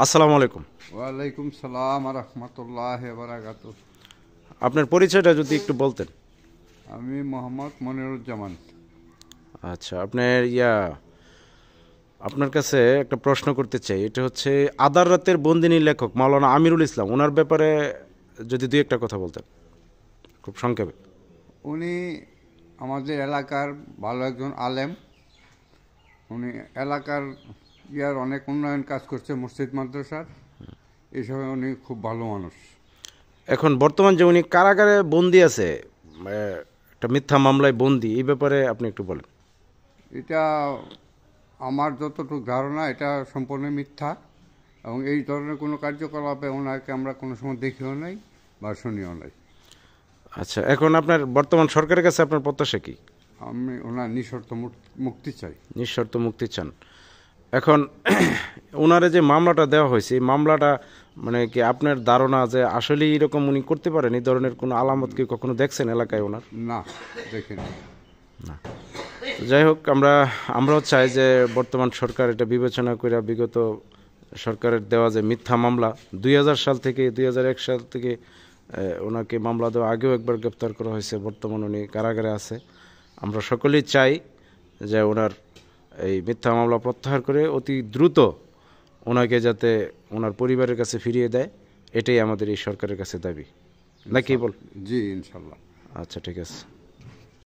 আসসালামু আলাইকুম। ওয়ালাইকুম সালাম রহমতুল্লাহ বারাকাতুহ। আপনার পরিচয়টা যদি একটু বলতেন। আমি মোহাম্মদ মনিরুজ্জামান। আচ্ছা, আপনার কাছে একটা প্রশ্ন করতে চাই। এটা হচ্ছে আদার রাতের বন্দিনী লেখক মাওলানা আমিরুল ইসলাম, ওনার ব্যাপারে যদি দুই একটা কথা বলতেন খুব সংক্ষেপে। উনি আমাদের এলাকার ভালো একজন আলেম। উনি এলাকার অনেক উন্নয়ন কাজ করছে, মসজিদ মাদ্রাসার এসবে উনি খুব ভালো মানুষ। এখন বর্তমান যে উনি কারাগারে বন্দি আছে, একটা মিথ্যা মামলায় বন্দি, এই ব্যাপারে আপনি একটু বলেন। এটা আমার যতটুকু ধারণা এটা সম্পূর্ণ মিথ্যা, এবং এই ধরনের কোনো কার্যকলাপে ওনাকে আমরা কোনো সময় দেখিও নাই বা শুনিও নাই। আচ্ছা, এখন আপনার বর্তমান সরকারের কাছে আপনার প্রত্যাশা কি? আমি ওনার নিঃশর্ত মুক্তি চাই। নিঃশর্ত মুক্তি চান। এখন ওনারে যে মামলাটা দেওয়া হয়েছে, এই মামলাটা মানে কি আপনার ধারণা যে আসলে এরকম উনি করতে পারেন, এই ধরনের কোনো আলামত কি কখনো দেখছেন এলাকায় ওনার? না, দেখিনি। না। তো যাই হোক, আমরাও চাই যে বর্তমান সরকার এটা বিবেচনা করে বিগত সরকারের দেওয়া যে মিথ্যা মামলা 2001 সাল থেকে ওনাকে মামলা দেওয়া আগেও একবার গ্রেপ্তার করা হয়েছে, বর্তমান উনি কারাগারে আছে। আমরা সকলেই চাই যে ওনার এই মিথ্যা মামলা প্রত্যাহার করে অতি দ্রুত ওনাকে যাতে ওনার পরিবারের কাছে ফিরিয়ে দেয়, এটাই আমাদের এই সরকারের কাছে দাবি, নাকি বল? জি, ইনশাল্লাহ। আচ্ছা, ঠিক আছে।